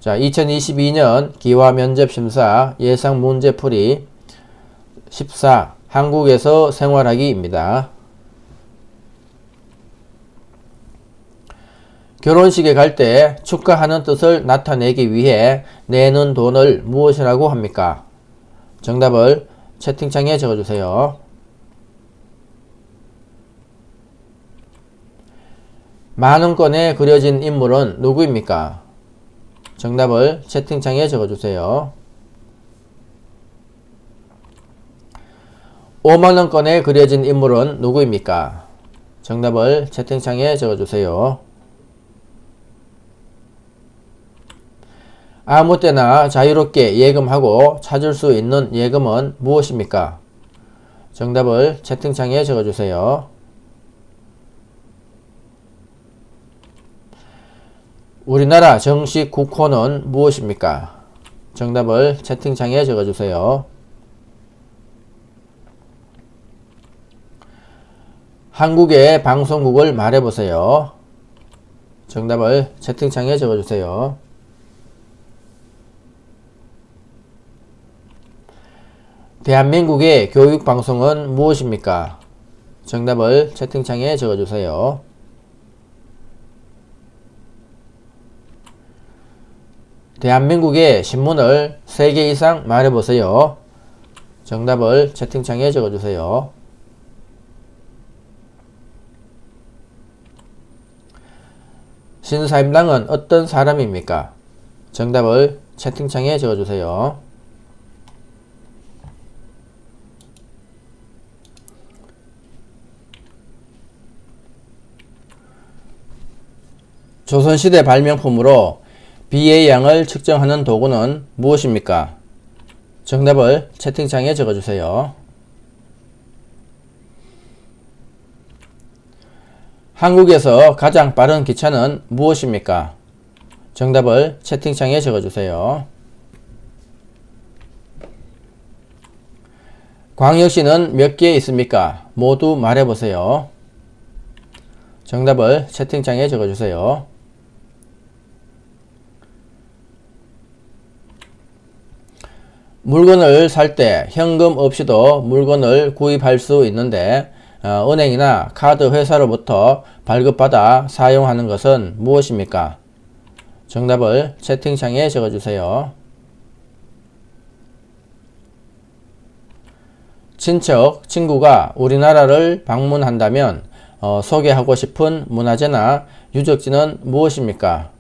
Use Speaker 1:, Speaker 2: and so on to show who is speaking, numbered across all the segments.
Speaker 1: 자, 2022년 기화면접심사 예상 문제풀이 14 한국에서 생활하기입니다. 결혼식에 갈 때 축하하는 뜻을 나타내기 위해 내는 돈을 무엇이라고 합니까? 정답을 채팅창에 적어주세요. 만원권에 그려진 인물은 누구입니까? 정답을 채팅창에 적어주세요. 5만원권에 그려진 인물은 누구입니까? 정답을 채팅창에 적어주세요. 아무 때나 자유롭게 예금하고 찾을 수 있는 예금은 무엇입니까? 정답을 채팅창에 적어주세요. 우리나라 정식 국호는 무엇입니까? 정답을 채팅창에 적어주세요. 한국의 방송국을 말해보세요. 정답을 채팅창에 적어주세요. 대한민국의 교육방송은 무엇입니까? 정답을 채팅창에 적어주세요. 대한민국의 신문을 3개 이상 말해보세요. 정답을 채팅창에 적어주세요. 신사임당은 어떤 사람입니까? 정답을 채팅창에 적어주세요. 조선시대 발명품으로 비의 양을 측정하는 도구는 무엇입니까? 정답을 채팅창에 적어주세요. 한국에서 가장 빠른 기차는 무엇입니까? 정답을 채팅창에 적어주세요. 광역시는 몇 개 있습니까? 모두 말해보세요. 정답을 채팅창에 적어주세요. 물건을 살 때 현금 없이도 물건을 구입할 수 있는데 은행이나 카드 회사로부터 발급받아 사용하는 것은 무엇입니까? 정답을 채팅창에 적어주세요. 친척, 친구가 우리나라를 방문한다면 소개하고 싶은 문화재나 유적지는 무엇입니까?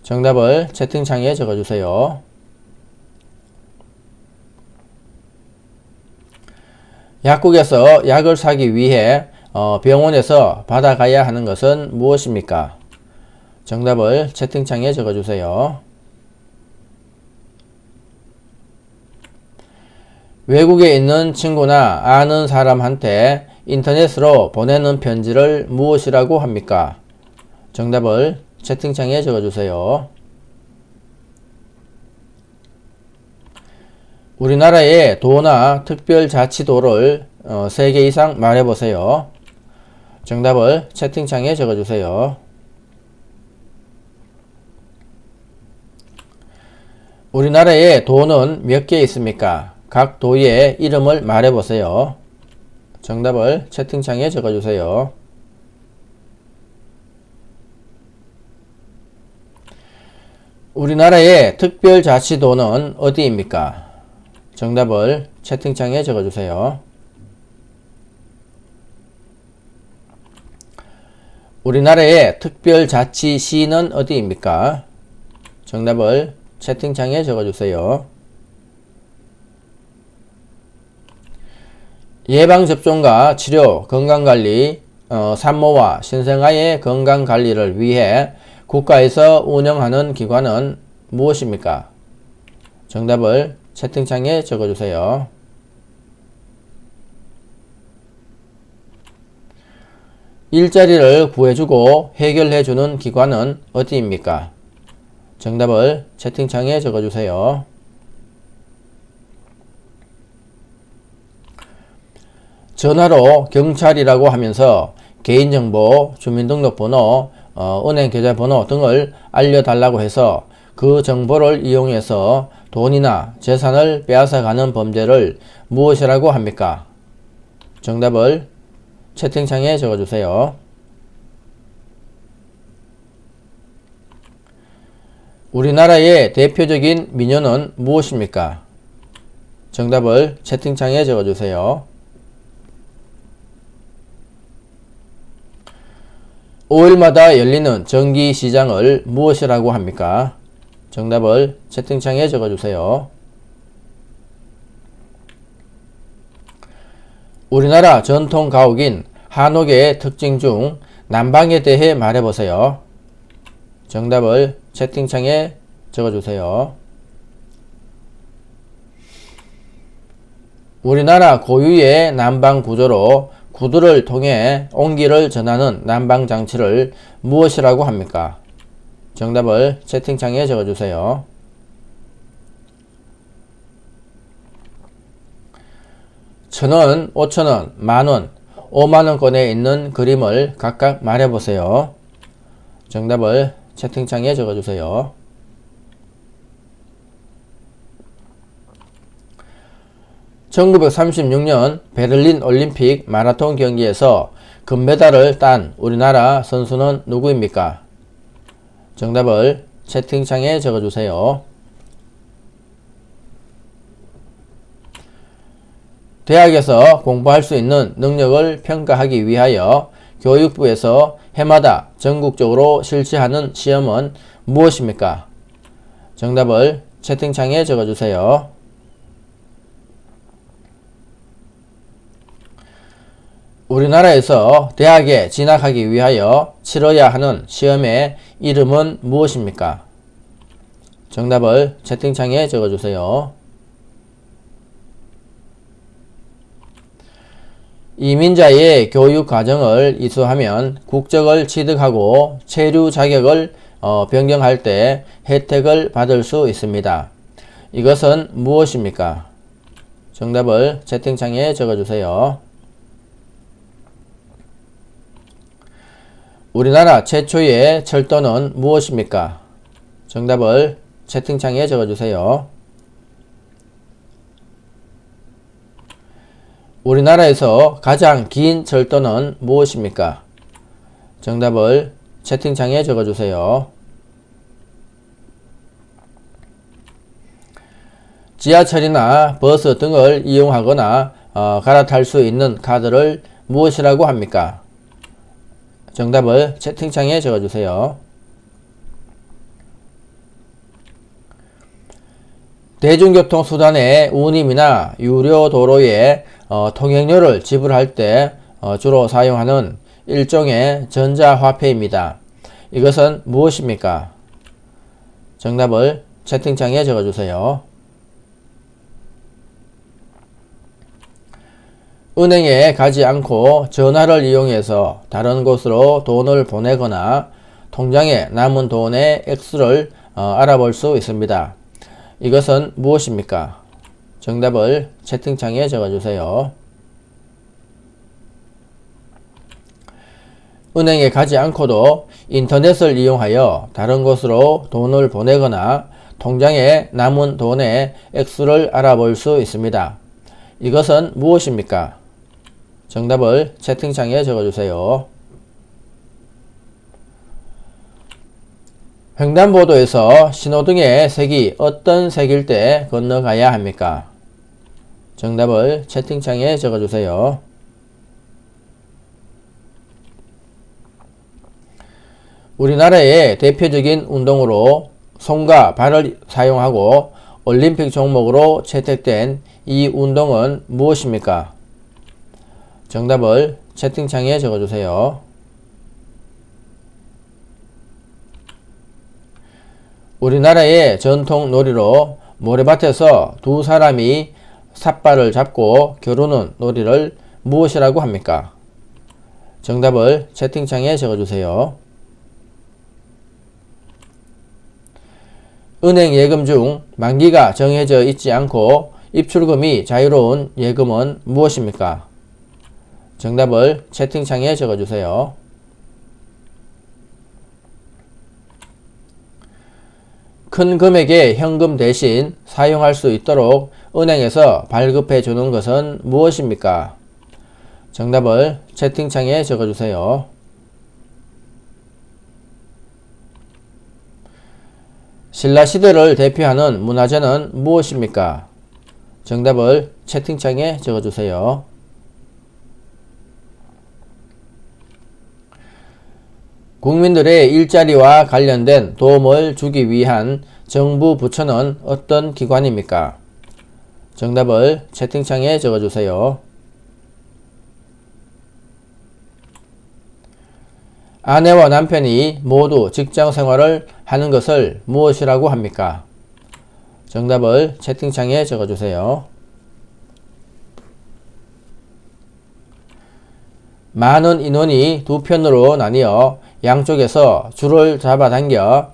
Speaker 1: 정답을 채팅창에 적어주세요. 약국에서 약을 사기 위해 병원에서 받아가야 하는 것은 무엇입니까? 정답을 채팅창에 적어주세요. 외국에 있는 친구나 아는 사람한테 인터넷으로 보내는 편지를 무엇이라고 합니까? 정답을 채팅창에 적어주세요. 우리나라의 도나 특별자치도를 3개 이상 말해보세요. 정답을 채팅창에 적어주세요. 우리나라의 도는 몇 개 있습니까? 각 도의 이름을 말해보세요. 정답을 채팅창에 적어주세요. 우리나라의 특별자치도는 어디입니까? 정답을 채팅창에 적어주세요. 우리나라의 특별자치시는 어디입니까? 정답을 채팅창에 적어주세요. 예방접종과 치료, 건강관리, 산모와 신생아의 건강관리를 위해 국가에서 운영하는 기관은 무엇입니까? 정답을 채팅창에 적어주세요. 일자리를 구해주고 해결해주는 기관은 어디입니까? 정답을 채팅창에 적어주세요. 전화로 경찰이라고 하면서 개인정보, 주민등록번호, 은행계좌번호 등을 알려달라고 해서 그 정보를 이용해서 돈이나 재산을 빼앗아가는 범죄를 무엇이라고 합니까? 정답을 채팅창에 적어주세요. 우리나라의 대표적인 민요는 무엇입니까? 정답을 채팅창에 적어주세요. 5일마다 열리는 정기시장을 무엇이라고 합니까? 정답을 채팅창에 적어주세요. 우리나라 전통 가옥인 한옥의 특징 중 난방에 대해 말해보세요. 정답을 채팅창에 적어주세요. 우리나라 고유의 난방 구조로 구두를 통해 온기를 전하는 난방 장치를 무엇이라고 합니까? 정답을 채팅창에 적어주세요. 천원, 5천원, 만원, 5만원권에 있는 그림을 각각 말해보세요. 정답을 채팅창에 적어주세요. (1936년) 베를린 올림픽 마라톤 경기에서 금메달을 딴 우리나라 선수는 누구입니까? 정답을 채팅창에 적어주세요. 대학에서 공부할 수 있는 능력을 평가하기 위하여 교육부에서 해마다 전국적으로 실시하는 시험은 무엇입니까? 정답을 채팅창에 적어주세요. 우리나라에서 대학에 진학하기 위하여 치러야 하는 시험의 이름은 무엇입니까? 정답을 채팅창에 적어주세요. 이민자의 교육 과정을 이수하면 국적을 취득하고 체류 자격을 변경할 때 혜택을 받을 수 있습니다. 이것은 무엇입니까? 정답을 채팅창에 적어주세요. 우리나라 최초의 철도는 무엇입니까? 정답을 채팅창에 적어주세요. 우리나라에서 가장 긴 철도는 무엇입니까? 정답을 채팅창에 적어주세요. 지하철이나 버스 등을 이용하거나 갈아탈 수 있는 카드를 무엇이라고 합니까? 정답을 채팅창에 적어주세요. 대중교통수단의 운임이나 유료도로에 통행료를 지불할 때 주로 사용하는 일종의 전자화폐입니다. 이것은 무엇입니까? 정답을 채팅창에 적어주세요. 은행에 가지 않고 전화를 이용해서 다른 곳으로 돈을 보내거나 통장에 남은 돈의 액수를 알아볼 수 있습니다. 이것은 무엇입니까? 정답을 채팅창에 적어주세요. 은행에 가지 않고도 인터넷을 이용하여 다른 곳으로 돈을 보내거나 통장에 남은 돈의 액수를 알아볼 수 있습니다. 이것은 무엇입니까? 정답을 채팅창에 적어주세요. 횡단보도에서 신호등의 색이 어떤 색일 때 건너가야 합니까? 정답을 채팅창에 적어주세요. 우리나라의 대표적인 운동으로 손과 발을 사용하고 올림픽 종목으로 채택된 이 운동은 무엇입니까? 정답을 채팅창에 적어주세요. 우리나라의 전통 놀이로 모래밭에서 두 사람이 삿발을 잡고 겨루는 놀이를 무엇이라고 합니까? 정답을 채팅창에 적어주세요. 은행 예금 중 만기가 정해져 있지 않고 입출금이 자유로운 예금은 무엇입니까? 정답을 채팅창에 적어주세요. 큰 금액의 현금 대신 사용할 수 있도록 은행에서 발급해 주는 것은 무엇입니까? 정답을 채팅창에 적어주세요. 신라시대를 대표하는 문화재는 무엇입니까? 정답을 채팅창에 적어주세요. 국민들의 일자리와 관련된 도움을 주기 위한 정부 부처는 어떤 기관입니까? 정답을 채팅창에 적어주세요. 아내와 남편이 모두 직장 생활을 하는 것을 무엇이라고 합니까? 정답을 채팅창에 적어주세요. 많은 인원이 두 편으로 나뉘어 양쪽에서 줄을 잡아당겨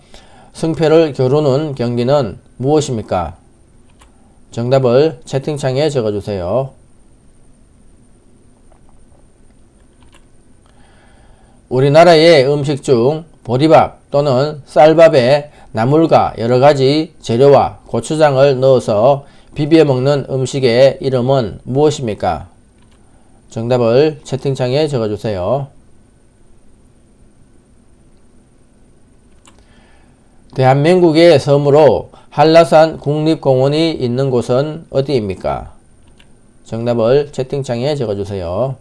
Speaker 1: 승패를 겨루는 경기는 무엇입니까? 정답을 채팅창에 적어주세요. 우리나라의 음식 중 보리밥 또는 쌀밥에 나물과 여러가지 재료와 고추장을 넣어서 비벼 먹는 음식의 이름은 무엇입니까? 정답을 채팅창에 적어주세요. 대한민국의 섬으로 한라산 국립공원이 있는 곳은 어디입니까? 정답을 채팅창에 적어주세요.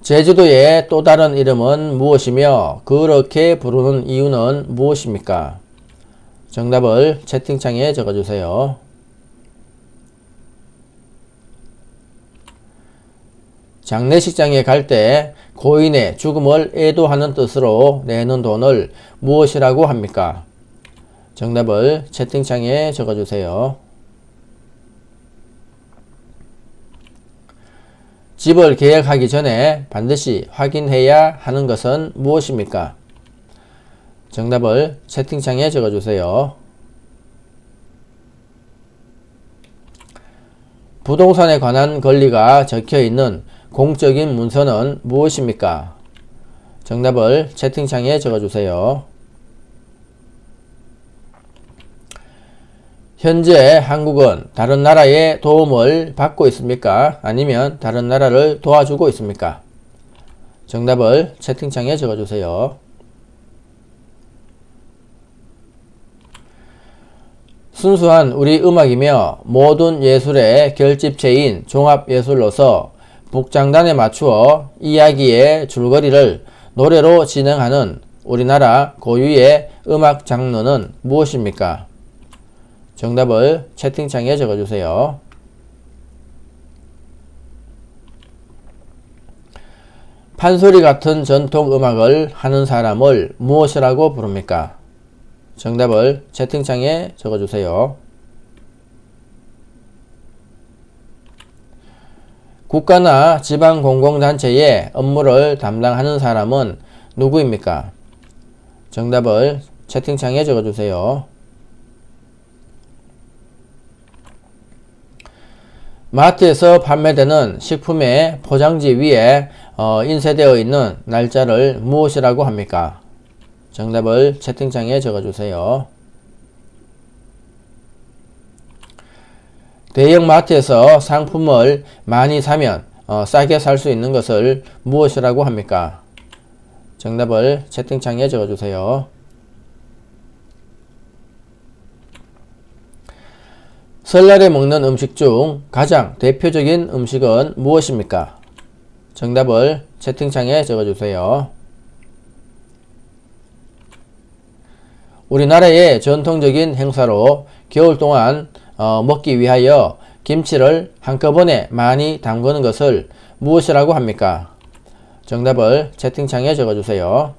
Speaker 1: 제주도의 또 다른 이름은 무엇이며 그렇게 부르는 이유는 무엇입니까? 정답을 채팅창에 적어주세요. 장례식장에 갈 때 고인의 죽음을 애도하는 뜻으로 내는 돈을 무엇이라고 합니까? 정답을 채팅창에 적어주세요. 집을 계약하기 전에 반드시 확인해야 하는 것은 무엇입니까? 정답을 채팅창에 적어주세요. 부동산에 관한 권리가 적혀있는 공적인 문서는 무엇입니까? 정답을 채팅창에 적어주세요. 현재 한국은 다른 나라의 도움을 받고 있습니까? 아니면 다른 나라를 도와주고 있습니까? 정답을 채팅창에 적어주세요. 순수한 우리 음악이며 모든 예술의 결집체인 종합예술로서 북장단에 맞추어 이야기의 줄거리를 노래로 진행하는 우리나라 고유의 음악 장르는 무엇입니까? 정답을 채팅창에 적어주세요. 판소리 같은 전통 음악을 하는 사람을 무엇이라고 부릅니까? 정답을 채팅창에 적어주세요. 국가나 지방공공단체의 업무를 담당하는 사람은 누구입니까? 정답을 채팅창에 적어주세요. 마트에서 판매되는 식품의 포장지 위에 인쇄되어 있는 날짜를 무엇이라고 합니까? 정답을 채팅창에 적어주세요. 대형 마트에서 상품을 많이 사면 싸게 살 수 있는 것을 무엇이라고 합니까? 정답을 채팅창에 적어주세요. 설날에 먹는 음식 중 가장 대표적인 음식은 무엇입니까? 정답을 채팅창에 적어주세요. 우리나라의 전통적인 행사로 겨울 동안 먹기 위하여 김치를 한꺼번에 많이 담그는 것을 무엇이라고 합니까? 정답을 채팅창에 적어주세요.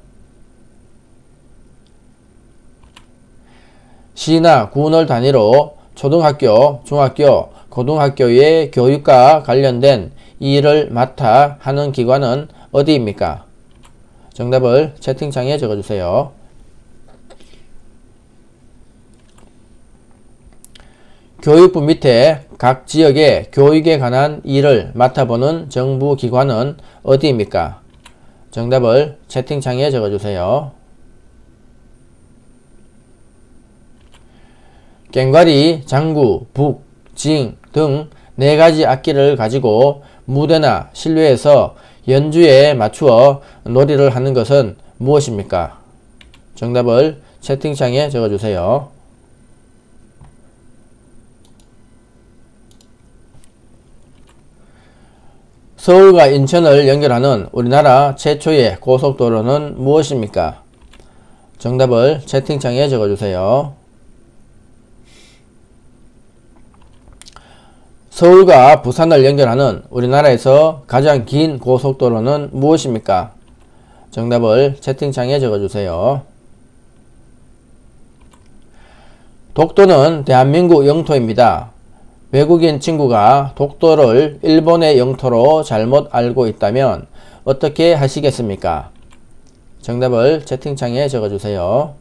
Speaker 1: 시나 군을 단위로 초등학교, 중학교, 고등학교의 교육과 관련된 일을 맡아 하는 기관은 어디입니까? 정답을 채팅창에 적어주세요. 교육부 밑에 각 지역의 교육에 관한 일을 맡아보는 정부 기관은 어디입니까? 정답을 채팅창에 적어주세요. 꽹과리, 장구, 북, 징 등 4가지 악기를 가지고 무대나 실외에서 연주에 맞추어 놀이를 하는 것은 무엇입니까? 정답을 채팅창에 적어주세요. 서울과 인천을 연결하는 우리나라 최초의 고속도로는 무엇입니까? 정답을 채팅창에 적어주세요. 서울과 부산을 연결하는 우리나라에서 가장 긴 고속도로는 무엇입니까? 정답을 채팅창에 적어주세요. 독도는 대한민국 영토입니다. 외국인 친구가 독도를 일본의 영토로 잘못 알고 있다면 어떻게 하시겠습니까? 정답을 채팅창에 적어주세요.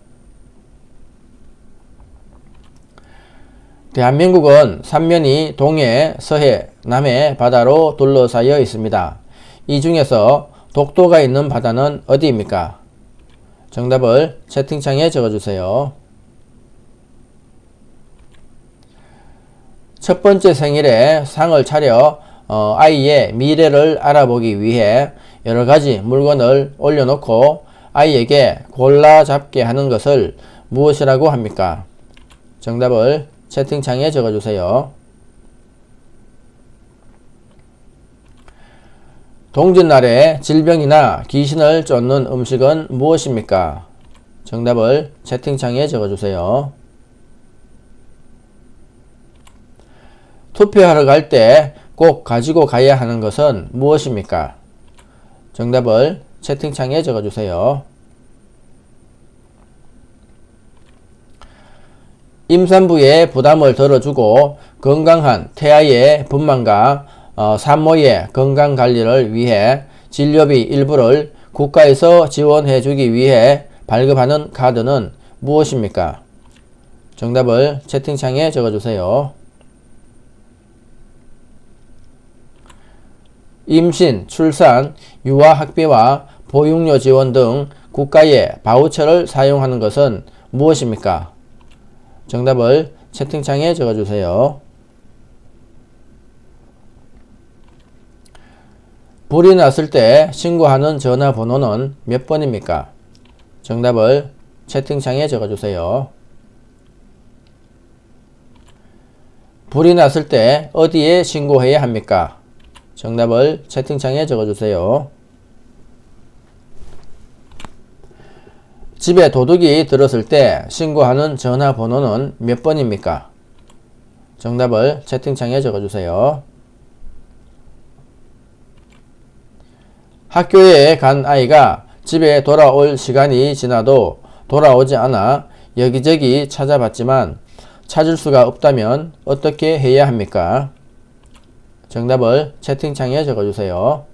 Speaker 1: 대한민국은 삼면이 동해, 서해, 남해 바다로 둘러싸여 있습니다. 이 중에서 독도가 있는 바다는 어디입니까? 정답을 채팅창에 적어주세요. 첫 번째 생일에 상을 차려 아이의 미래를 알아보기 위해 여러가지 물건을 올려놓고 아이에게 골라 잡게 하는 것을 무엇이라고 합니까? 정답을 채팅창에 적어주세요. 동짓날에 질병이나 귀신을 쫓는 음식은 무엇입니까? 정답을 채팅창에 적어주세요. 투표하러 갈 때 꼭 가지고 가야 하는 것은 무엇입니까? 정답을 채팅창에 적어주세요. 임산부의 부담을 덜어주고 건강한 태아의 분만과 산모의 건강관리를 위해 진료비 일부를 국가에서 지원해주기 위해 발급하는 카드는 무엇입니까? 정답을 채팅창에 적어주세요. 임신, 출산, 유아학비와 보육료 지원 등 국가의 바우처를 사용하는 것은 무엇입니까? 정답을 채팅창에 적어주세요. 불이 났을 때 신고하는 전화번호는 몇 번입니까? 정답을 채팅창에 적어주세요. 불이 났을 때 어디에 신고해야 합니까? 정답을 채팅창에 적어주세요. 집에 도둑이 들었을 때 신고하는 전화번호는 몇 번입니까? 정답을 채팅창에 적어주세요. 학교에 간 아이가 집에 돌아올 시간이 지나도 돌아오지 않아 여기저기 찾아봤지만 찾을 수가 없다면 어떻게 해야 합니까? 정답을 채팅창에 적어주세요.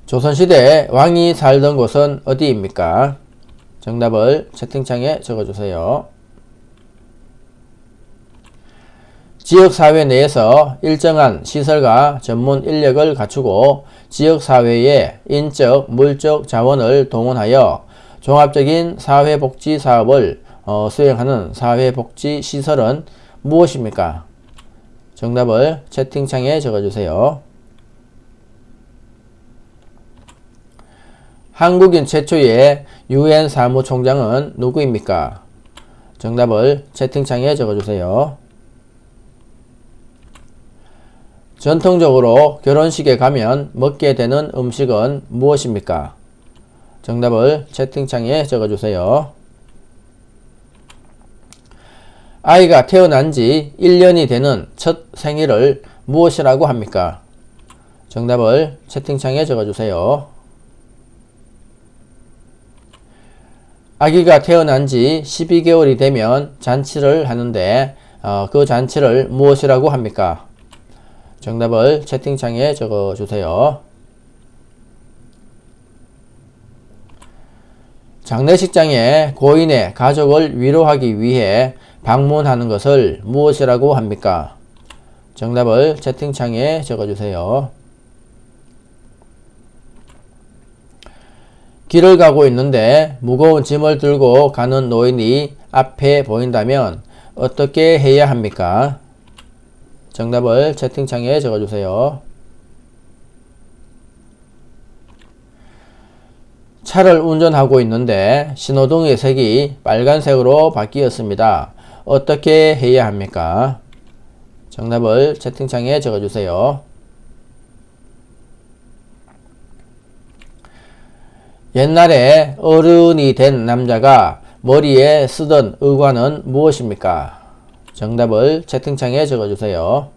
Speaker 1: 조선시대 왕이 살던 곳은 어디입니까? 정답을 채팅창에 적어주세요. 지역사회 내에서 일정한 시설과 전문 인력을 갖추고 지역사회의 인적, 물적 자원을 동원하여 종합적인 사회복지 사업을 수행하는 사회복지시설은 무엇입니까? 정답을 채팅창에 적어주세요. 한국인 최초의 UN 사무총장은 누구입니까? 정답을 채팅창에 적어주세요. 전통적으로 결혼식에 가면 먹게 되는 음식은 무엇입니까? 정답을 채팅창에 적어주세요. 아이가 태어난 지 1년이 되는 첫 생일을 무엇이라고 합니까? 정답을 채팅창에 적어주세요. 아기가 태어난 지 12개월이 되면 잔치를 하는데 그 잔치를 무엇이라고 합니까? 정답을 채팅창에 적어주세요. 장례식장에 고인의 가족을 위로하기 위해 방문하는 것을 무엇이라고 합니까? 정답을 채팅창에 적어주세요. 길을 가고 있는데 무거운 짐을 들고 가는 노인이 앞에 보인다면 어떻게 해야 합니까? 정답을 채팅창에 적어주세요. 차를 운전하고 있는데 신호등의 색이 빨간색으로 바뀌었습니다. 어떻게 해야 합니까? 정답을 채팅창에 적어주세요. 옛날에 어른이 된 남자가 머리에 쓰던 의관은 무엇입니까? 정답을 채팅창에 적어주세요.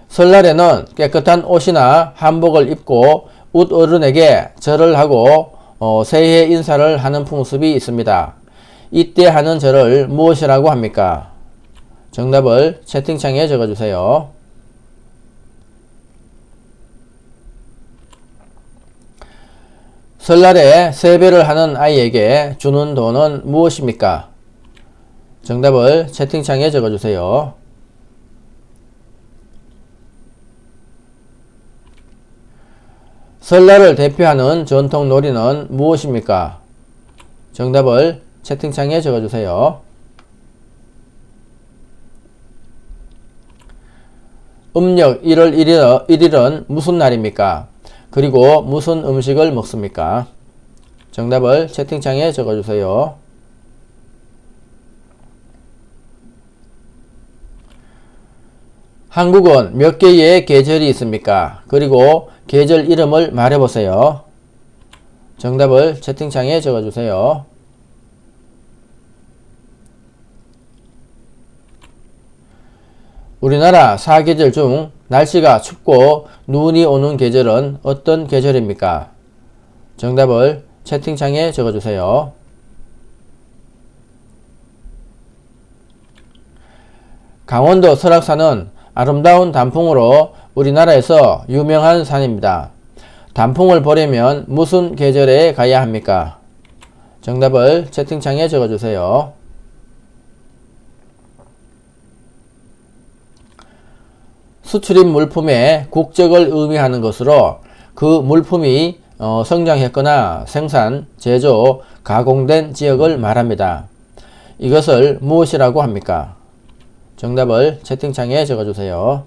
Speaker 1: 설날에는 깨끗한 옷이나 한복을 입고 웃 어른에게 절을 하고 새해 인사를 하는 풍습이 있습니다. 이때 하는 절을 무엇이라고 합니까? 정답을 채팅창에 적어주세요. 설날에 세배를 하는 아이에게 주는 돈은 무엇입니까? 정답을 채팅창에 적어주세요. 설날을 대표하는 전통 놀이는 무엇입니까? 정답을 채팅창에 적어주세요. 음력 1월 1일은 무슨 날입니까? 그리고 무슨 음식을 먹습니까? 정답을 채팅창에 적어주세요. 한국은 몇 개의 계절이 있습니까? 그리고 계절 이름을 말해보세요. 정답을 채팅창에 적어주세요. 우리나라 사계절 중 날씨가 춥고 눈이 오는 계절은 어떤 계절입니까? 정답을 채팅창에 적어주세요. 강원도 설악산은 아름다운 단풍으로 우리나라에서 유명한 산입니다. 단풍을 보려면 무슨 계절에 가야 합니까? 정답을 채팅창에 적어주세요. 수출입 물품의 국적을 의미하는 것으로 그 물품이 성장했거나 생산, 제조, 가공된 지역을 말합니다. 이것을 무엇이라고 합니까? 정답을 채팅창에 적어주세요.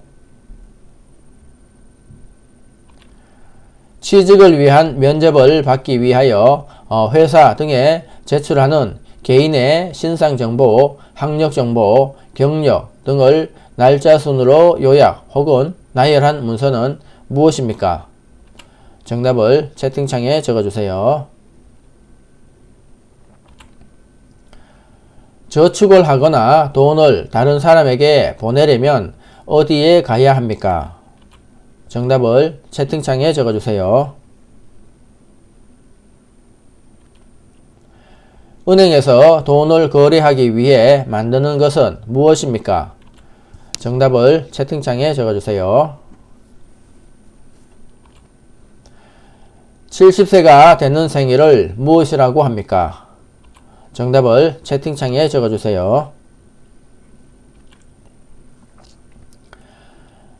Speaker 1: 취직을 위한 면접을 받기 위하여 회사 등에 제출하는 개인의 신상정보, 학력정보, 경력 등을 날짜 순으로 요약 혹은 나열한 문서는 무엇입니까? 정답을 채팅창에 적어주세요. 저축을 하거나 돈을 다른 사람에게 보내려면 어디에 가야 합니까? 정답을 채팅창에 적어주세요. 은행에서 돈을 거래하기 위해 만드는 것은 무엇입니까? 정답을 채팅창에 적어주세요. 70세가 되는 생일을 무엇이라고 합니까? 정답을 채팅창에 적어주세요.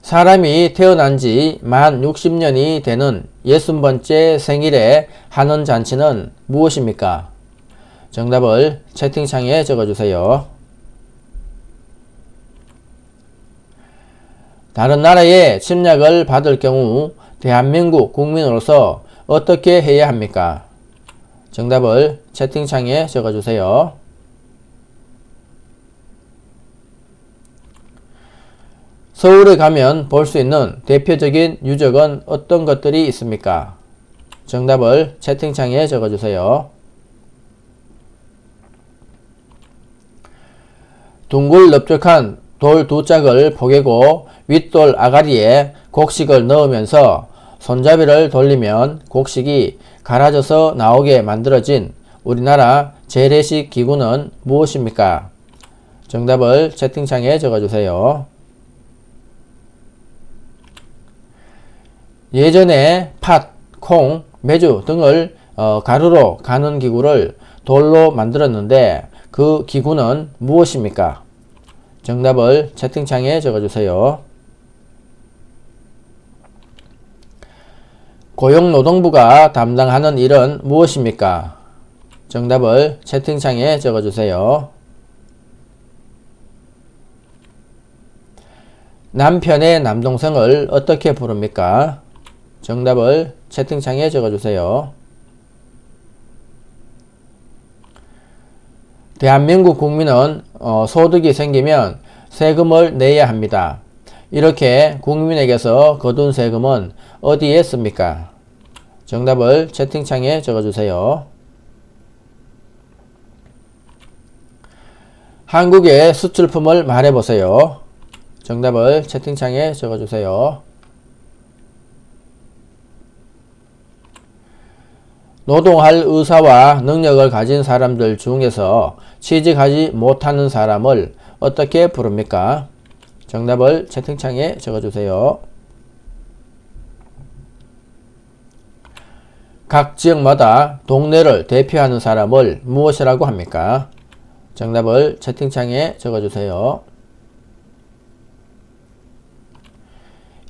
Speaker 1: 사람이 태어난 지 만 60년이 되는 60번째 생일에 하는 잔치는 무엇입니까? 정답을 채팅창에 적어주세요. 다른 나라의 침략을 받을 경우 대한민국 국민으로서 어떻게 해야 합니까? 정답을 채팅창에 적어주세요. 서울에 가면 볼 수 있는 대표적인 유적은 어떤 것들이 있습니까? 정답을 채팅창에 적어주세요. 둥글 넓적한 돌 두 짝을 포개고 윗돌 아가리에 곡식을 넣으면서 손잡이를 돌리면 곡식이 갈아져서 나오게 만들어진 우리나라 재래식 기구는 무엇입니까? 정답을 채팅창에 적어주세요. 예전에 팥, 콩, 메주 등을 가루로 가는 기구를 돌로 만들었는데 그 기구는 무엇입니까? 정답을 채팅창에 적어주세요. 고용노동부가 담당하는 일은 무엇입니까? 정답을 채팅창에 적어주세요. 남편의 남동생을 어떻게 부릅니까? 정답을 채팅창에 적어주세요. 대한민국 국민은 소득이 생기면 세금을 내야 합니다. 이렇게 국민에게서 거둔 세금은 어디에 씁니까? 정답을 채팅창에 적어주세요. 한국의 수출품을 말해보세요. 정답을 채팅창에 적어주세요. 노동할 의사와 능력을 가진 사람들 중에서 취직하지 못하는 사람을 어떻게 부릅니까? 정답을 채팅창에 적어주세요. 각 지역마다 동네를 대표하는 사람을 무엇이라고 합니까? 정답을 채팅창에 적어주세요.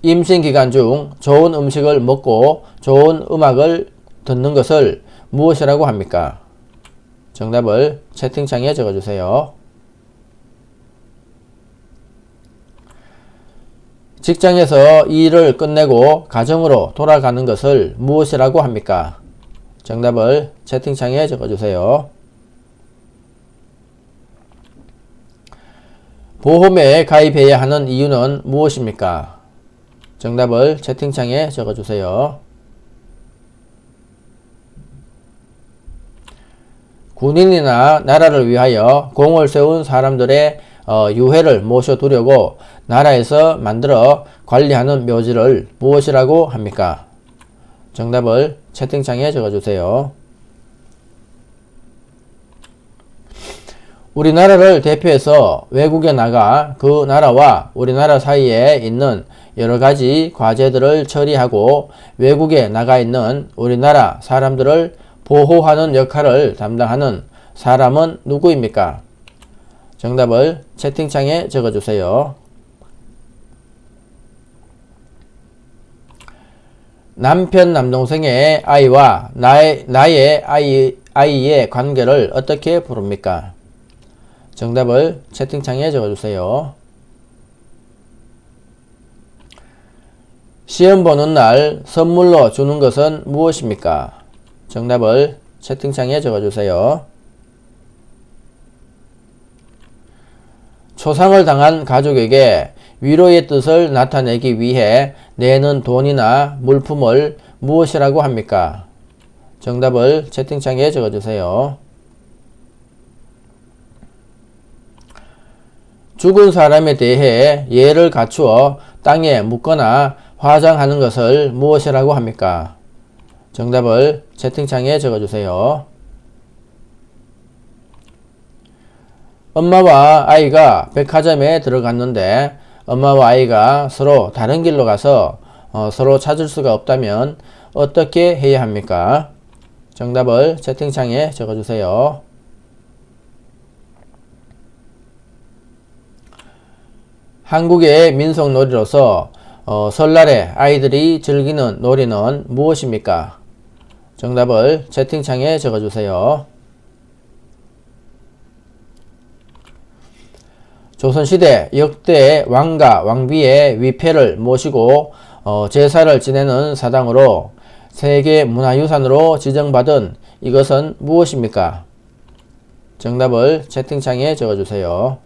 Speaker 1: 임신 기간 중 좋은 음식을 먹고 좋은 음악을 듣는 것을 무엇이라고 합니까? 정답을 채팅창에 적어주세요. 직장에서 일을 끝내고 가정으로 돌아가는 것을 무엇이라고 합니까? 정답을 채팅창에 적어주세요. 보험에 가입해야 하는 이유는 무엇입니까? 정답을 채팅창에 적어주세요. 군인이나 나라를 위하여 공을 세운 사람들의 유해를 모셔두려고 나라에서 만들어 관리하는 묘지를 무엇이라고 합니까? 정답을 채팅창에 적어주세요. 우리나라를 대표해서 외국에 나가 그 나라와 우리나라 사이에 있는 여러가지 과제들을 처리하고 외국에 나가 있는 우리나라 사람들을 보호하는 역할을 담당하는 사람은 누구입니까? 정답을 채팅창에 적어주세요. 남편 남동생의 아이와 나의 아이의 관계를 어떻게 부릅니까? 정답을 채팅창에 적어주세요. 시험 보는 날 선물로 주는 것은 무엇입니까? 정답을 채팅창에 적어주세요. 초상을 당한 가족에게 위로의 뜻을 나타내기 위해 내는 돈이나 물품을 무엇이라고 합니까? 정답을 채팅창에 적어주세요. 죽은 사람에 대해 예를 갖추어 땅에 묻거나 화장하는 것을 무엇이라고 합니까? 정답을 채팅창에 적어주세요. 엄마와 아이가 백화점에 들어갔는데 엄마와 아이가 서로 다른 길로 가서 서로 찾을 수가 없다면 어떻게 해야 합니까? 정답을 채팅창에 적어주세요. 한국의 민속놀이로서 설날에 아이들이 즐기는 놀이는 무엇입니까? 정답을 채팅창에 적어주세요. 조선시대 역대 왕과 왕비의 위패를 모시고 제사를 지내는 사당으로 세계문화유산으로 지정받은 이것은 무엇입니까? 정답을 채팅창에 적어주세요.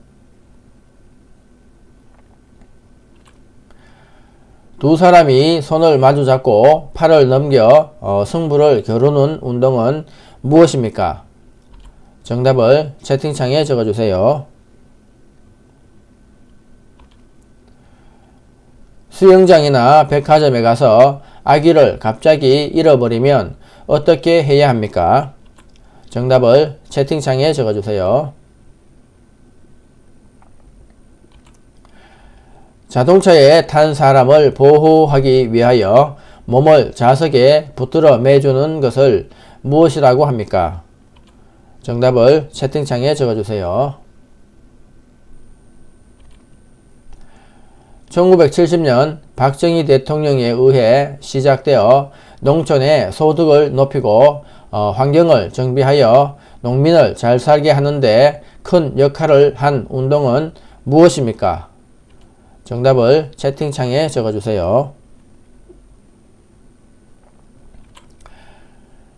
Speaker 1: 두 사람이 손을 마주 잡고 팔을 넘겨 승부를 겨루는 운동은 무엇입니까? 정답을 채팅창에 적어주세요. 수영장이나 백화점에 가서 아기를 갑자기 잃어버리면 어떻게 해야 합니까? 정답을 채팅창에 적어주세요. 자동차에 탄 사람을 보호하기 위하여 몸을 좌석에 붙들어 매주는 것을 무엇이라고 합니까? 정답을 채팅창에 적어주세요. 1970년 박정희 대통령에 의해 시작되어 농촌의 소득을 높이고 환경을 정비하여 농민을 잘 살게 하는데 큰 역할을 한 운동은 무엇입니까? 정답을 채팅창에 적어주세요.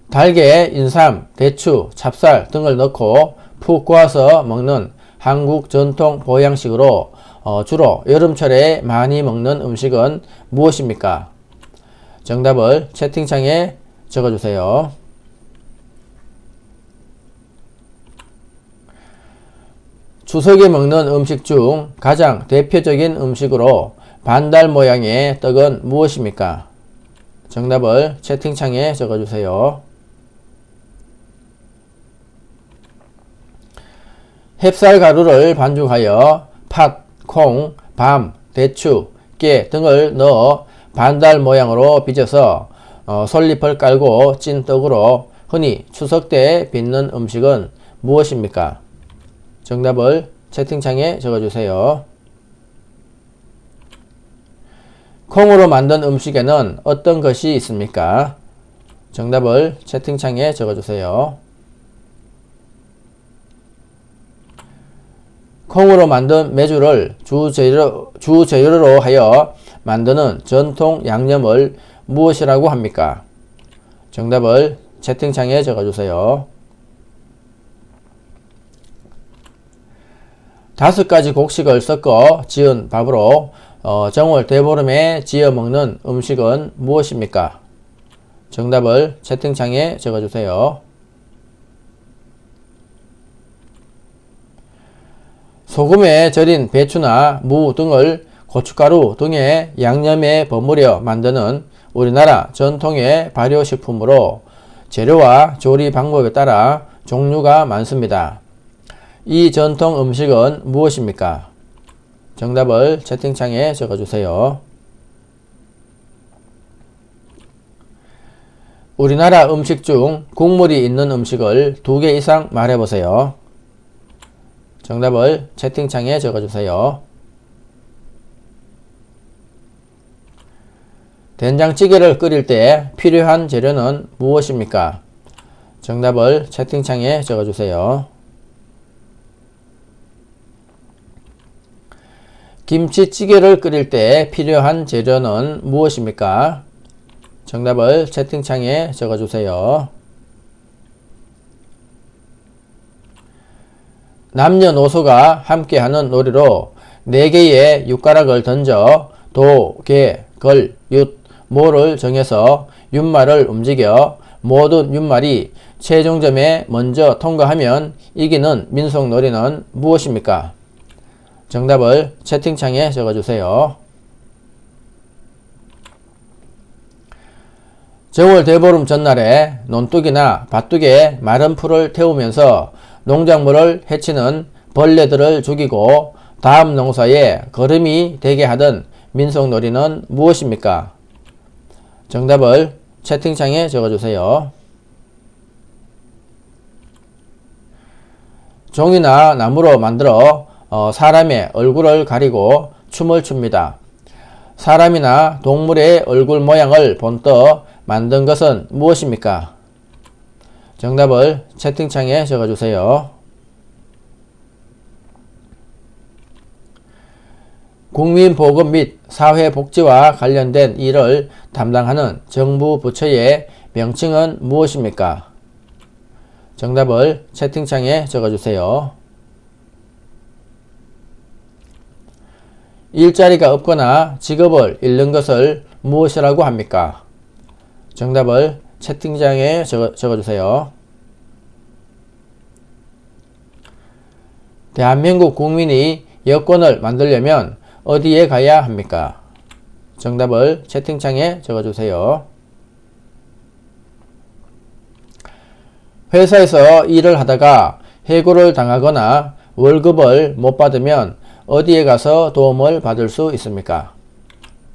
Speaker 1: 달걀에 인삼, 대추, 찹쌀 등을 넣고 푹 구워서 먹는 한국 전통 보양식으로 주로 여름철에 많이 먹는 음식은 무엇입니까? 정답을 채팅창에 적어주세요. 추석에 먹는 음식 중 가장 대표적인 음식으로 반달 모양의 떡은 무엇입니까? 정답을 채팅창에 적어주세요. 햅쌀 가루를 반죽하여 팥, 콩, 밤, 대추, 깨 등을 넣어 반달 모양으로 빚어서 솔잎을 깔고 찐 떡으로 흔히 추석 때 빚는 음식은 무엇입니까? 정답을 채팅창에 적어주세요. 콩으로 만든 음식에는 어떤 것이 있습니까? 정답을 채팅창에 적어주세요. 콩으로 만든 메주를 주재료로 하여 만드는 전통 양념을 무엇이라고 합니까? 정답을 채팅창에 적어주세요. 5가지 곡식을 섞어 지은 밥으로 정월 대보름에 지어 먹는 음식은 무엇입니까? 정답을 채팅창에 적어주세요. 소금에 절인 배추나 무 등을 고춧가루 등의 양념에 버무려 만드는 우리나라 전통의 발효식품으로 재료와 조리 방법에 따라 종류가 많습니다. 이 전통 음식은 무엇입니까? 정답을 채팅창에 적어주세요. 우리나라 음식 중 국물이 있는 음식을 2개 이상 말해보세요. 정답을 채팅창에 적어주세요. 된장찌개를 끓일 때 필요한 재료는 무엇입니까? 정답을 채팅창에 적어주세요. 김치찌개를 끓일 때 필요한 재료는 무엇입니까? 정답을 채팅창에 적어주세요. 남녀노소가 함께하는 놀이로 4개의 육가락을 던져 도, 개, 걸, 윷, 모를 정해서 윷말을 움직여 모든 윷말이 최종점에 먼저 통과하면 이기는 민속놀이는 무엇입니까? 정답을 채팅창에 적어주세요. 정월 대보름 전날에 논둑이나 밭둑에 마른 풀을 태우면서 농작물을 해치는 벌레들을 죽이고 다음 농사에 거름이 되게 하던 민속놀이는 무엇입니까? 정답을 채팅창에 적어주세요. 종이나 나무로 만들어 사람의 얼굴을 가리고 춤을 춥니다. 사람이나 동물의 얼굴 모양을 본떠 만든 것은 무엇입니까? 정답을 채팅창에 적어주세요. 국민보건 및 사회복지와 관련된 일을 담당하는 정부 부처의 명칭은 무엇입니까? 정답을 채팅창에 적어주세요. 일자리가 없거나 직업을 잃는 것을 무엇이라고 합니까? 정답을 채팅창에 적어주세요. 대한민국 국민이 여권을 만들려면 어디에 가야 합니까? 정답을 채팅창에 적어주세요. 회사에서 일을 하다가 해고를 당하거나 월급을 못 받으면 어디에 가서 도움을 받을 수 있습니까?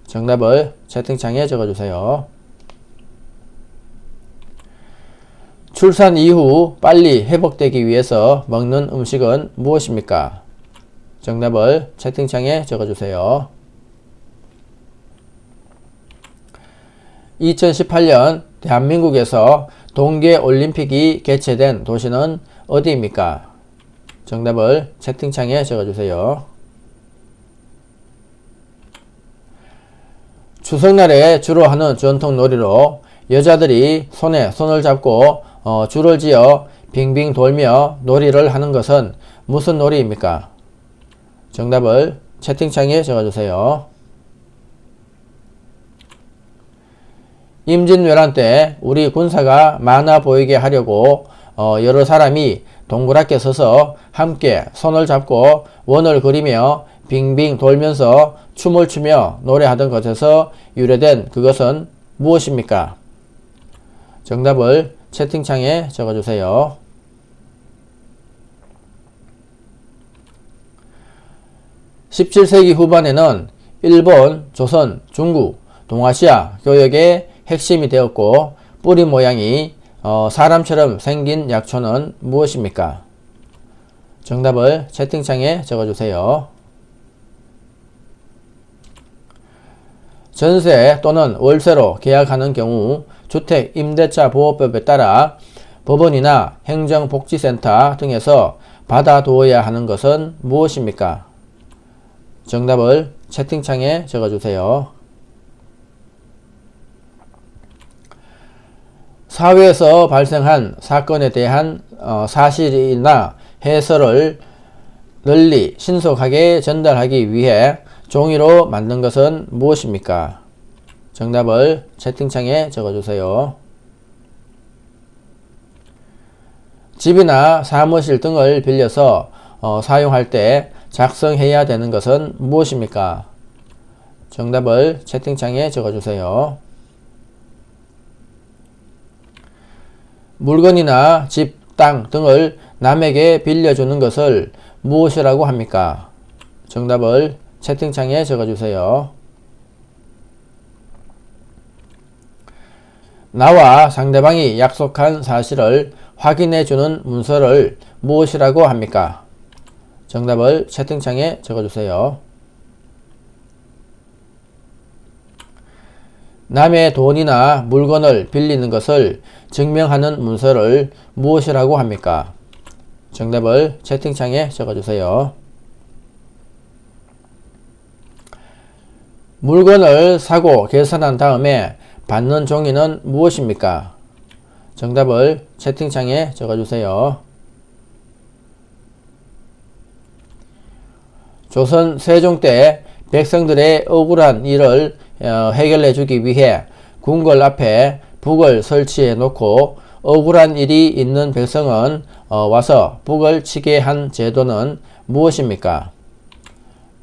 Speaker 1: 정답을 채팅창에 적어주세요. 출산 이후 빨리 회복되기 위해서 먹는 음식은 무엇입니까? 정답을 채팅창에 적어주세요. 2018년 대한민국에서 동계올림픽이 개최된 도시는 어디입니까? 정답을 채팅창에 적어주세요. 추석날에 주로 하는 전통 놀이로 여자들이 손에 손을 잡고 줄을 지어 빙빙 돌며 놀이를 하는 것은 무슨 놀이입니까? 정답을 채팅창에 적어주세요. 임진왜란 때 우리 군사가 많아 보이게 하려고 여러 사람이 동그랗게 서서 함께 손을 잡고 원을 그리며 빙빙 돌면서 춤을 추며 노래하던 것에서 유래된 그것은 무엇입니까? 정답을 채팅창에 적어주세요. 17세기 후반에는 일본, 조선, 중국, 동아시아 교역의 핵심이 되었고 뿌리 모양이 사람처럼 생긴 약초는 무엇입니까? 정답을 채팅창에 적어주세요. 전세 또는 월세로 계약하는 경우 주택 임대차 보호법에 따라 법원이나 행정복지센터 등에서 받아두어야 하는 것은 무엇입니까? 정답을 채팅창에 적어주세요. 사회에서 발생한 사건에 대한 사실이나 해설을 널리 신속하게 전달하기 위해 종이로 만든 것은 무엇입니까? 정답을 채팅창에 적어주세요. 집이나 사무실 등을 빌려서 사용할 때 작성해야 되는 것은 무엇입니까? 정답을 채팅창에 적어주세요. 물건이나 집, 땅 등을 남에게 빌려주는 것을 무엇이라고 합니까? 정답을 채팅창에 적어주세요. 나와 상대방이 약속한 사실을 확인해주는 문서를 무엇이라고 합니까? 정답을 채팅창에 적어주세요. 남의 돈이나 물건을 빌리는 것을 증명하는 문서를 무엇이라고 합니까? 정답을 채팅창에 적어주세요. 물건을 사고 계산한 다음에 받는 종이는 무엇입니까? 정답을 채팅창에 적어주세요. 조선 세종 때 백성들의 억울한 일을 해결해 주기 위해 궁궐 앞에 북을 설치해 놓고 억울한 일이 있는 백성은 와서 북을 치게 한 제도는 무엇입니까?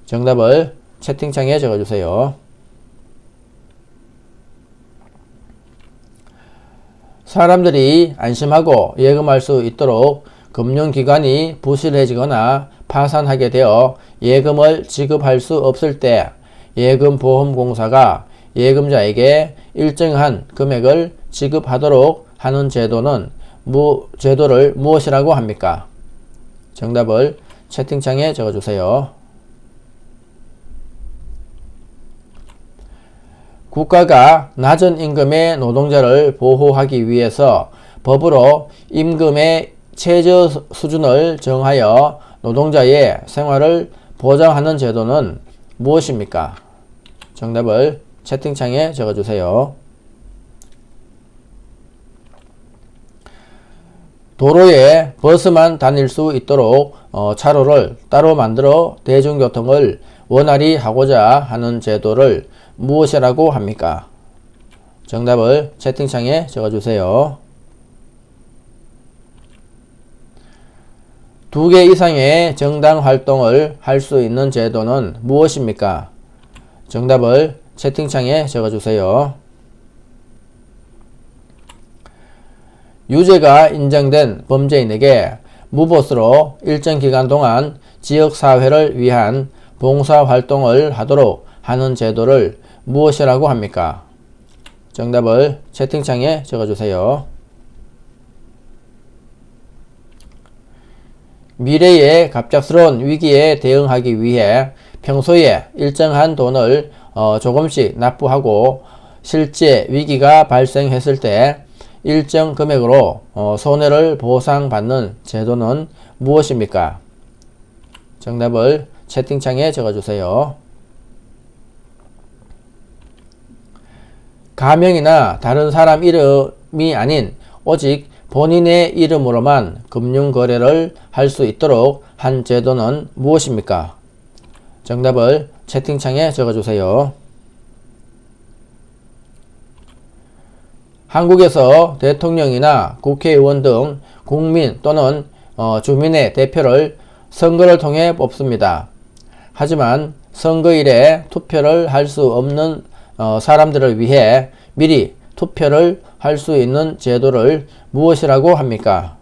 Speaker 1: 정답을 채팅창에 적어주세요. 사람들이 안심하고 예금할 수 있도록 금융기관이 부실해지거나 파산하게 되어 예금을 지급할 수 없을 때 예금보험공사가 예금자에게 일정한 금액을 지급하도록 하는 제도를 무엇이라고 합니까? 정답을 채팅창에 적어주세요. 국가가 낮은 임금의 노동자를 보호하기 위해서 법으로 임금의 최저 수준을 정하여 노동자의 생활을 보장하는 제도는 무엇입니까? 정답을 채팅창에 적어주세요. 도로에 버스만 다닐 수 있도록 차로를 따로 만들어 대중교통을 원활히 하고자 하는 제도를 무엇이라고 합니까? 정답을 채팅창에 적어주세요. 2개 이상의 정당 활동을 할 수 있는 제도는 무엇입니까? 정답을 채팅창에 적어주세요. 유죄가 인정된 범죄인에게 무보수로 일정 기간 동안 지역사회를 위한 봉사활동을 하도록 하는 제도를 무엇이라고 합니까? 정답을 채팅창에 적어주세요. 미래의 갑작스러운 위기에 대응하기 위해 평소에 일정한 돈을 조금씩 납부하고 실제 위기가 발생했을 때 일정 금액으로 손해를 보상받는 제도는 무엇입니까? 정답을 채팅창에 적어주세요. 가명이나 다른 사람 이름이 아닌 오직 본인의 이름으로만 금융거래를 할 수 있도록 한 제도는 무엇입니까? 정답을 채팅창에 적어주세요. 한국에서 대통령이나 국회의원 등 국민 또는 주민의 대표를 선거를 통해 뽑습니다. 하지만 선거일에 투표를 할 수 없는 사람들을 위해 미리 투표를 할 수 있는 제도를 무엇이라고 합니까?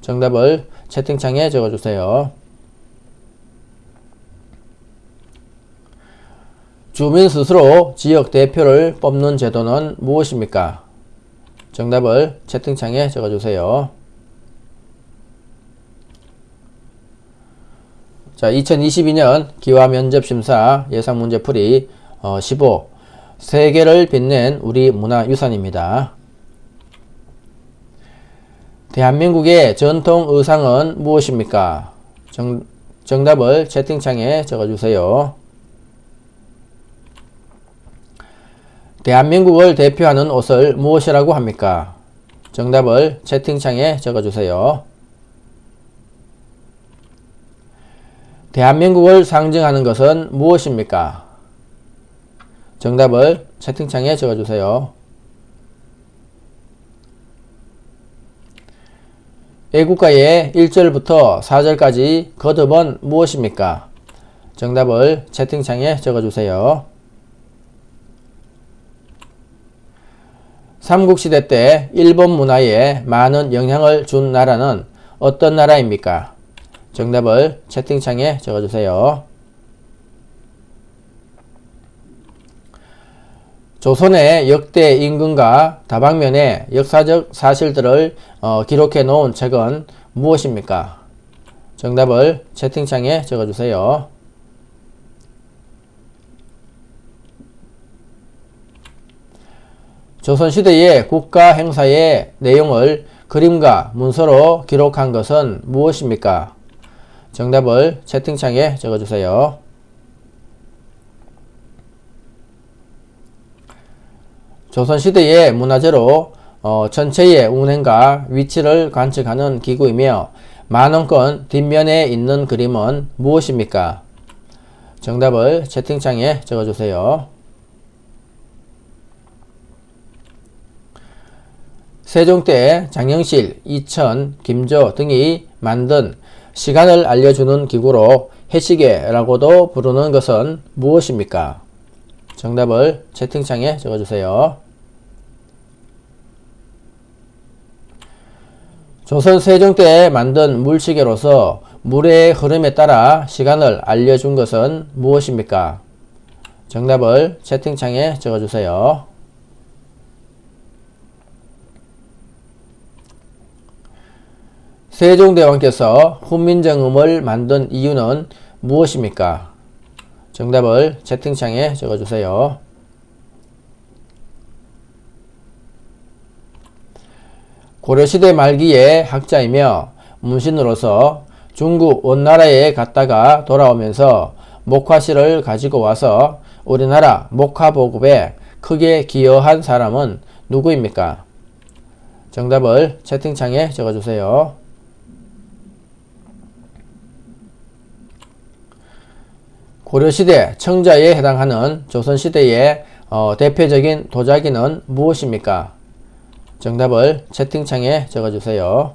Speaker 1: 정답을 채팅창에 적어주세요. 주민 스스로 지역 대표를 뽑는 제도는 무엇입니까? 정답을 채팅창에 적어주세요. 자, 2022년 기와면접심사 예상문제풀이 15 세계를 빛낸 우리 문화유산입니다. 대한민국의 전통 의상은 무엇입니까? 정답을 채팅창에 적어주세요. 대한민국을 대표하는 옷을 무엇이라고 합니까? 정답을 채팅창에 적어주세요. 대한민국을 상징하는 것은 무엇입니까? 정답을 채팅창에 적어주세요. 애국가의 1절부터 4절까지 거듭은 무엇입니까? 정답을 채팅창에 적어주세요. 삼국시대 때 일본 문화에 많은 영향을 준 나라는 어떤 나라입니까? 정답을 채팅창에 적어주세요. 조선의 역대 임금과 다방면의 역사적 사실들을 기록해 놓은 책은 무엇입니까? 정답을 채팅창에 적어주세요. 조선시대의 국가 행사의 내용을 그림과 문서로 기록한 것은 무엇입니까? 정답을 채팅창에 적어주세요. 조선시대의 문화재로 전체의 운행과 위치를 관측하는 기구이며 만원권 뒷면에 있는 그림은 무엇입니까? 정답을 채팅창에 적어주세요. 세종 때 장영실, 이천, 김조 등이 만든 시간을 알려주는 기구로 해시계라고도 부르는 것은 무엇입니까? 정답을 채팅창에 적어주세요. 조선 세종 때 만든 물시계로서 물의 흐름에 따라 시간을 알려준 것은 무엇입니까? 정답을 채팅창에 적어주세요. 세종대왕께서 훈민정음을 만든 이유는 무엇입니까? 정답을 채팅창에 적어주세요. 고려시대 말기의 학자이며 문신으로서 중국 원나라에 갔다가 돌아오면서 목화실을 가지고 와서 우리나라 목화보급에 크게 기여한 사람은 누구입니까? 정답을 채팅창에 적어주세요. 고려시대 청자에 해당하는 조선시대의 대표적인 도자기는 무엇입니까? 정답을 채팅창에 적어주세요.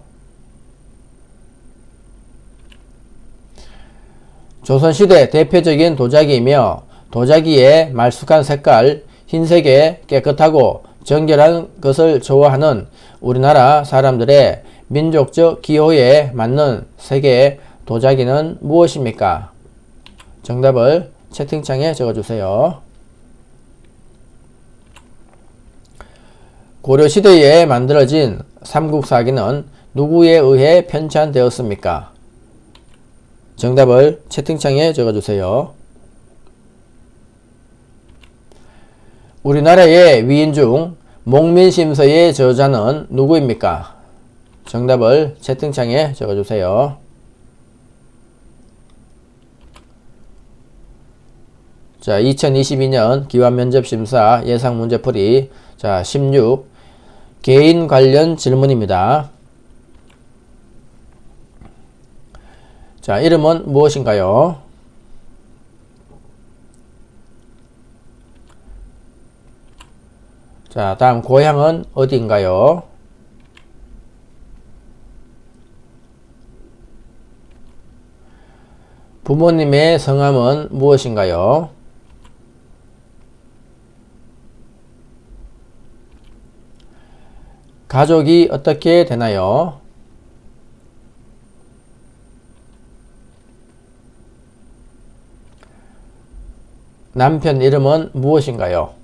Speaker 1: 조선시대 대표적인 도자기이며 도자기의 말쑥한 색깔, 흰색에 깨끗하고 정결한 것을 좋아하는 우리나라 사람들의 민족적 기호에 맞는 색의 도자기는 무엇입니까? 정답을 채팅창에 적어주세요. 고려시대에 만들어진 삼국사기는 누구에 의해 편찬되었습니까? 정답을 채팅창에 적어주세요. 우리나라의 위인 중 목민심서의 저자는 누구입니까? 정답을 채팅창에 적어주세요. 자, 2022년 기완면접심사 예상문제풀이. 자, 16. 개인 관련 질문입니다. 자, 이름은 무엇인가요? 자, 다음 고향은 어디인가요? 부모님의 성함은 무엇인가요? 가족이 어떻게 되나요? 남편 이름은 무엇인가요?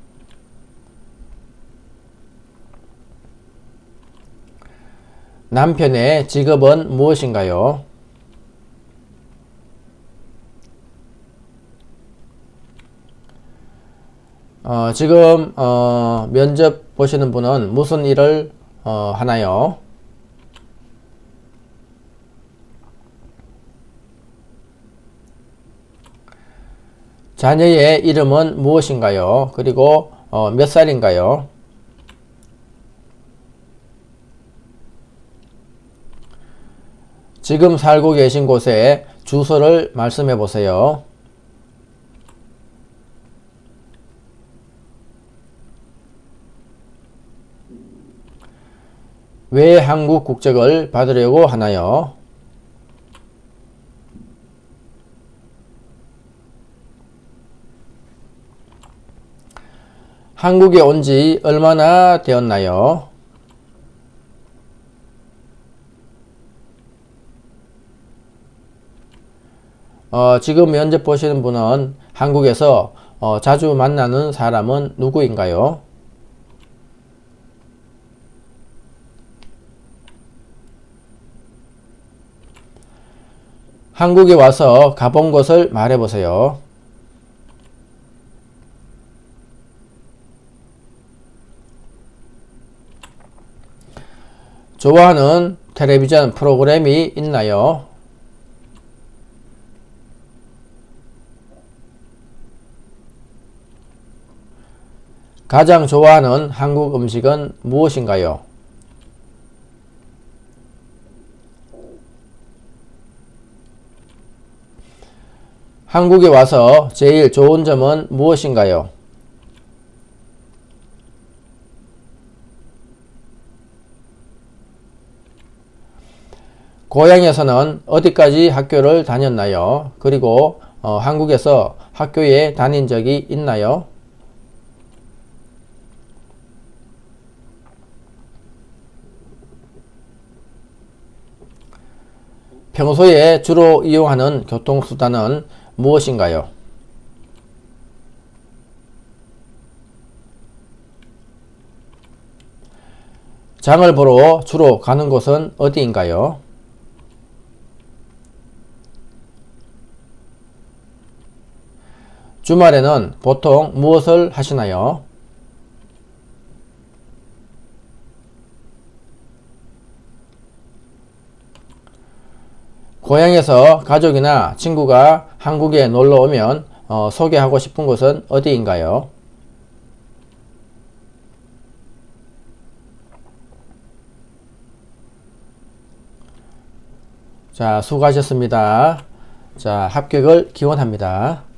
Speaker 1: 남편의 직업은 무엇인가요? 지금 면접 보시는 분은 무슨 일을 하나요? 자녀의 이름은 무엇인가요? 그리고 몇 살인가요? 지금 살고 계신 곳의 주소를 말씀해 보세요. 왜 한국 국적을 받으려고 하나요? 한국에 온 지 얼마나 되었나요? 지금 면접 보시는 분은 한국에서 자주 만나는 사람은 누구인가요? 한국에 와서 가본 곳을 말해보세요. 좋아하는 텔레비전 프로그램이 있나요? 가장 좋아하는 한국 음식은 무엇인가요? 한국에 와서 제일 좋은 점은 무엇인가요? 고향에서는 어디까지 학교를 다녔나요? 그리고 한국에서 학교에 다닌 적이 있나요? 평소에 주로 이용하는 교통수단은 무엇인가요? 장을 보러 주로 가는 곳은 어디인가요? 주말에는 보통 무엇을 하시나요? 고향에서 가족이나 친구가 한국에 놀러 오면 소개하고 싶은 곳은 어디인가요? 자, 수고하셨습니다. 자, 합격을 기원합니다.